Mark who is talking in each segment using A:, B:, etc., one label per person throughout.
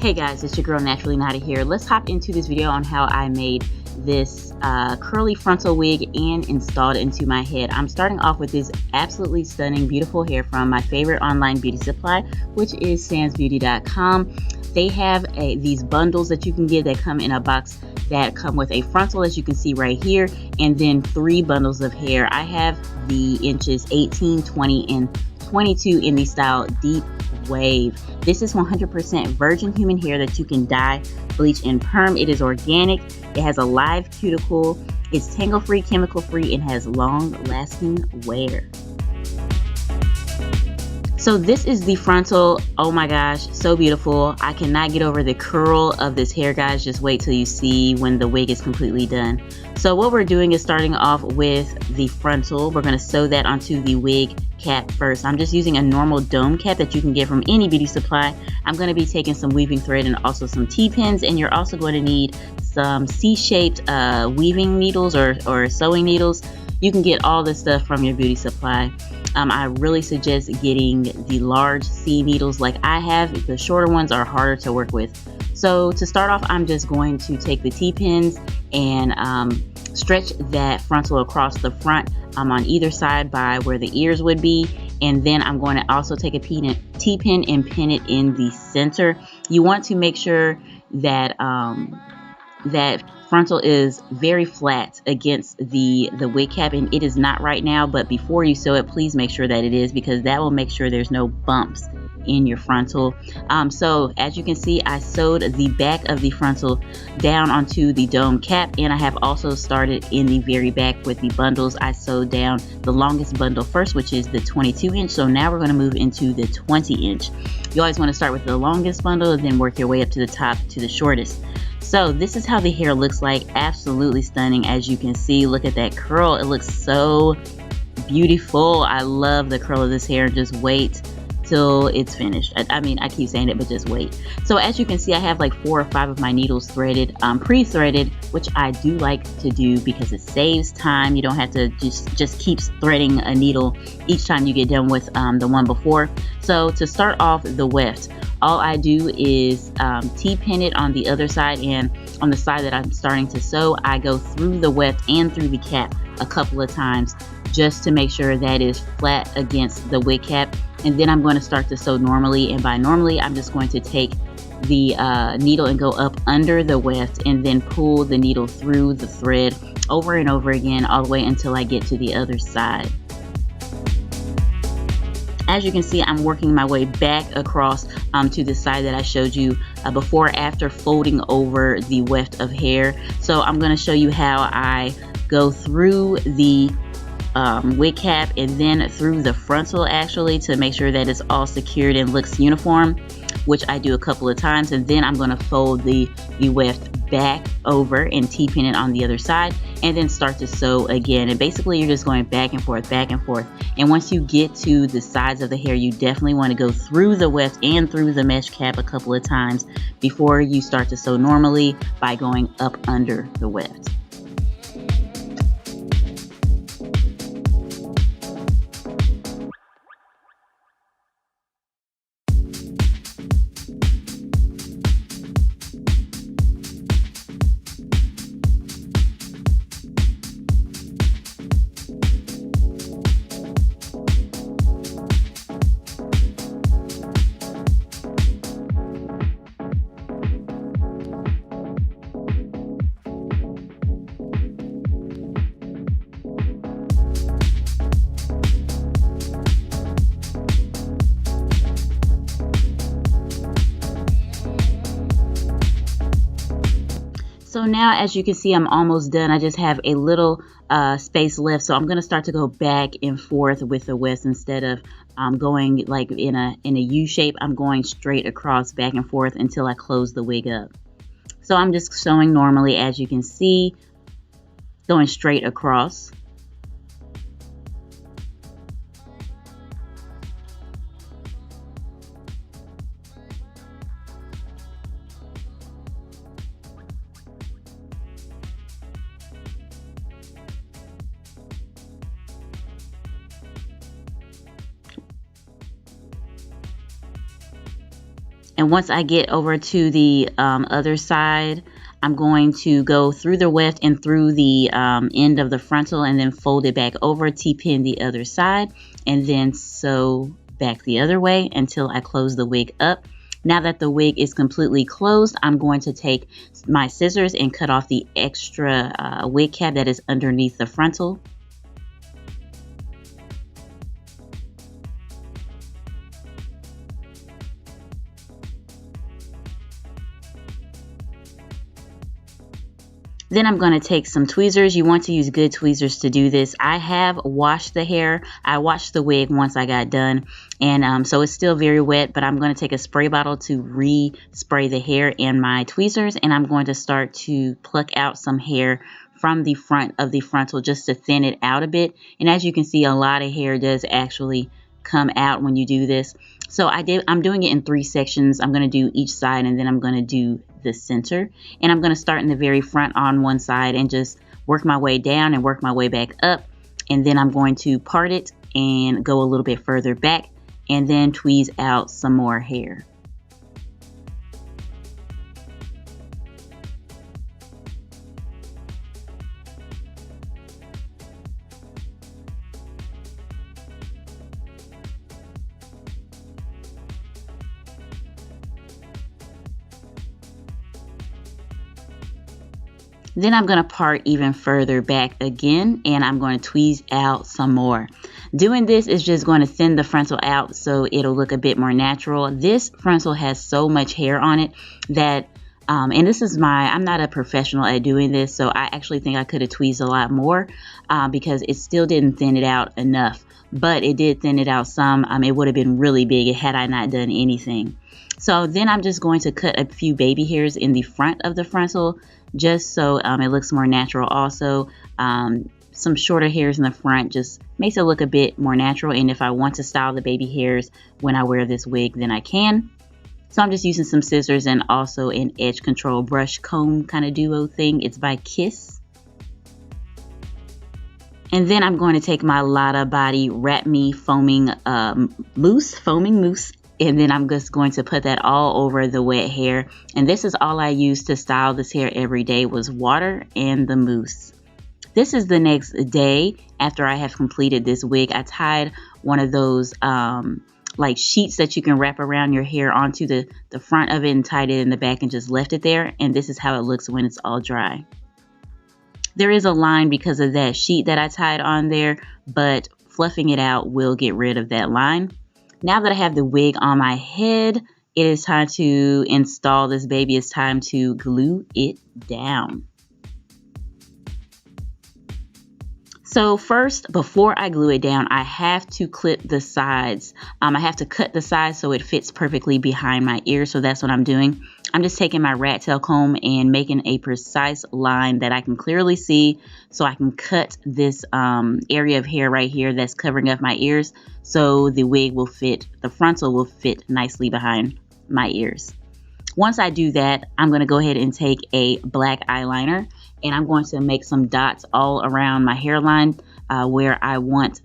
A: Hey guys, it's your girl Naturally Nada here. Let's hop into this video on how I made this curly frontal wig and installed it into my head. I'm starting off with this absolutely stunning, beautiful hair from my favorite online beauty supply, which is SamsBeauty.com. They have these bundles that you can get that come in a box that come with a frontal, as you can see right here, and then 3 bundles of hair. I have the inches 18, 20, and 22 in the style Deep Wave. This is 100% virgin human hair that you can dye, bleach, and perm. It is organic. It has a live cuticle. It's tangle free, chemical free, and has long lasting wear. So this is the frontal. Oh my gosh, so beautiful. I cannot get over the curl of this hair, guys. Just wait till you see when the wig is completely done. So what we're doing is starting off with the frontal. We're going to sew that onto the wig cap first. I'm just using a normal dome cap that you can get from any beauty supply. I'm going to be taking some weaving thread and also some T-pins, and you're also going to need some C-shaped weaving needles or sewing needles. You can get all this stuff from your beauty supply. I really suggest getting the large C needles like I have. The shorter ones are harder to work with. So to start off, I'm just going to take the T-pins and stretch that frontal across the front on either side by where the ears would be, and then I'm going to also take a T-pin and pin it in the center. You want to make sure that that frontal is very flat against the wig cap, and it is not right now, but before you sew it, please make sure that it is, because that will make sure there's no bumps in your frontal. So as you can see, I sewed the back of the frontal down onto the dome cap, and I have also started in the very back with the bundles. I sewed down the longest bundle first, which is the 22 inch. So now we're going to move into the 20 inch. You always want to start with the longest bundle and then work your way up to the top to the shortest. So this is how the hair looks like. Absolutely stunning. As you can see, look at that curl. It looks so beautiful. I love the curl of this hair. Just wait till it's finished. I mean, I keep saying it, but just wait. So as you can see, I have like 4 or 5 of my needles threaded, pre-threaded, which I do like to do because it saves time. You don't have to just keep threading a needle each time you get done with the one before. So to start off the weft, all I do is T-pin it on the other side, and on the side that I'm starting to sew, I go through the weft and through the cap a couple of times just to make sure that is flat against the wig cap. And then I'm going to start to sew normally, and by normally I'm just going to take the needle and go up under the weft and then pull the needle through the thread over and over again all the way until I get to the other side. As you can see, I'm working my way back across to the side that I showed you before, after folding over the weft of hair. So I'm going to show you how I go through the wig cap and then through the frontal, actually, to make sure that it's all secured and looks uniform, which I do a couple of times. And then I'm going to fold the weft back over and T-pin it on the other side, and then start to sew again. And basically you're just going back and forth, back and forth. And once you get to the sides of the hair, you definitely want to go through the weft and through the mesh cap a couple of times before you start to sew normally by going up under the weft. now, as you can see, I'm almost done. I just have a little space left, so I'm going to start to go back and forth with the Weft instead of going like in a U shape. I'm going straight across, back and forth until I close the wig up. So I'm just sewing normally, as you can see, going straight across. And once I get over to the other side, I'm going to go through the weft and through the end of the frontal and then fold it back over, T-pin the other side, and then sew back the other way until I close the wig up. Now that the wig is completely closed, I'm going to take my scissors and cut off the extra wig cap that is underneath the frontal. Then I'm going to take some tweezers. You want to use good tweezers to do this. I have washed the hair. I washed the wig once I got done. And so it's still very wet, but I'm going to take a spray bottle to re-spray the hair in my tweezers. And I'm going to start to pluck out some hair from the front of the frontal just to thin it out a bit. And as you can see, a lot of hair does actually come out when you do this. So I'm doing it in 3 sections. I'm going to do each side and then I'm going to do the center. And I'm going to start in the very front on one side and just work my way down and work my way back up. And then I'm going to part it and go a little bit further back and then tweeze out some more hair. Then I'm going to part even further back again and I'm going to tweeze out some more. Doing this is just going to thin the frontal out so it'll look a bit more natural. This frontal has so much hair on it that, and this is I'm not a professional at doing this, so I actually think I could have tweezed a lot more because it still didn't thin it out enough. But it did thin it out some. It would have been really big had I not done anything. So then I'm just going to cut a few baby hairs in the front of the frontal just so it looks more natural. Also, some shorter hairs in the front just makes it look a bit more natural. And if I want to style the baby hairs when I wear this wig, then I can. So I'm just using some scissors and also an edge control brush comb kind of duo thing. It's by Kiss. And then I'm going to take my Lotta Body Wrap Me foaming mousse, and then I'm just going to put that all over the wet hair. And this is all I use to style this hair every day was water and the mousse. This is the next day after I have completed this wig. I tied one of those like sheets that you can wrap around your hair onto the front of it and tied it in the back and just left it there. And this is how it looks when it's all dry. There is a line because of that sheet that I tied on there, but fluffing it out will get rid of that line. Now that I have the wig on my head, it is time to install this baby. It's time to glue it down. So first, before I glue it down, I have to clip the sides. I have to cut the sides so it fits perfectly behind my ear. So that's what I'm doing. I'm just taking my rat tail comb and making a precise line that I can clearly see so I can cut this area of hair right here that's covering up my ears so the wig will fit, the frontal will fit nicely behind my ears. Once I do that, I'm going to go ahead and take a black eyeliner and I'm going to make some dots all around my hairline where I want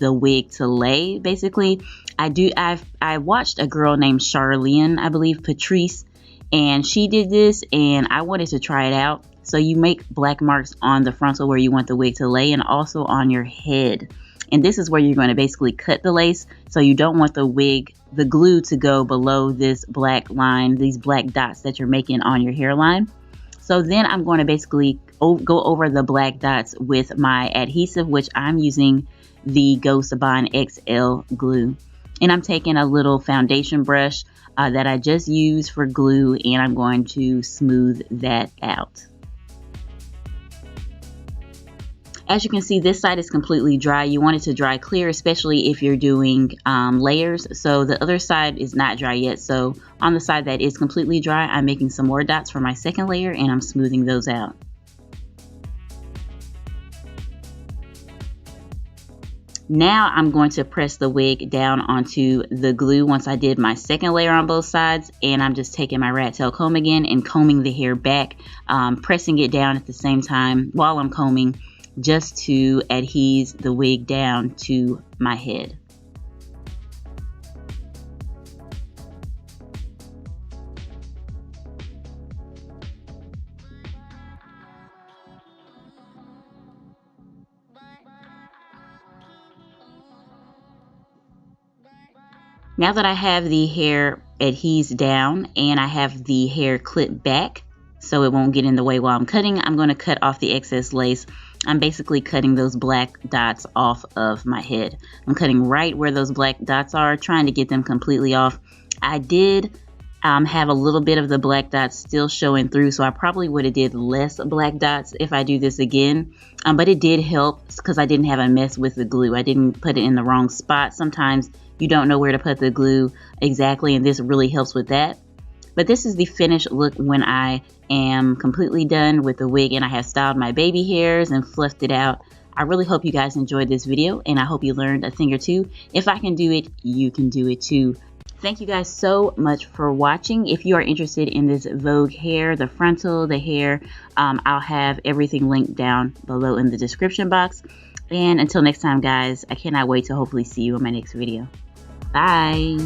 A: the wig to lay. Basically, I watched a girl named Charlene, I believe Patrice, and she did this and I wanted to try it out. So you make black marks on the frontal where you want the wig to lay and also on your head. And this is where you're going to basically cut the lace. So you don't want the wig, the glue to go below this black line, these black dots that you're making on your hairline. So then I'm going to basically go over the black dots with my adhesive, which I'm using the Ghost Bond XL glue. And I'm taking a little foundation brush that I just used for glue and I'm going to smooth that out. As you can see, this side is completely dry. You want it to dry clear, especially if you're doing layers. So the other side is not dry yet. So on the side that is completely dry, I'm making some more dots for my second layer and I'm smoothing those out. Now I'm going to press the wig down onto the glue once I did my second layer on both sides, and I'm just taking my rat tail comb again and combing the hair back, pressing it down at the same time while I'm combing, just to adhere the wig down to my head. Now that I have the hair adhesed down and I have the hair clipped back so it won't get in the way while I'm cutting, I'm going to cut off the excess lace. I'm basically cutting those black dots off of my head. I'm cutting right where those black dots are, trying to get them completely off. I did have a little bit of the black dots still showing through, so I probably would have did less black dots if I do this again, but it did help because I didn't have a mess with the glue. I didn't put it in the wrong spot. Sometimes you don't know where to put the glue exactly, and this really helps with that. But this is the finished look when I am completely done with the wig and I have styled my baby hairs and fluffed it out. I really hope you guys enjoyed this video, and I hope you learned a thing or two. If I can do it, you can do it too. Thank you guys so much for watching. If you are interested in this Vogue hair, the frontal, the hair, I'll have everything linked down below in the description box. And until next time, guys, I cannot wait to hopefully see you in my next video. Bye.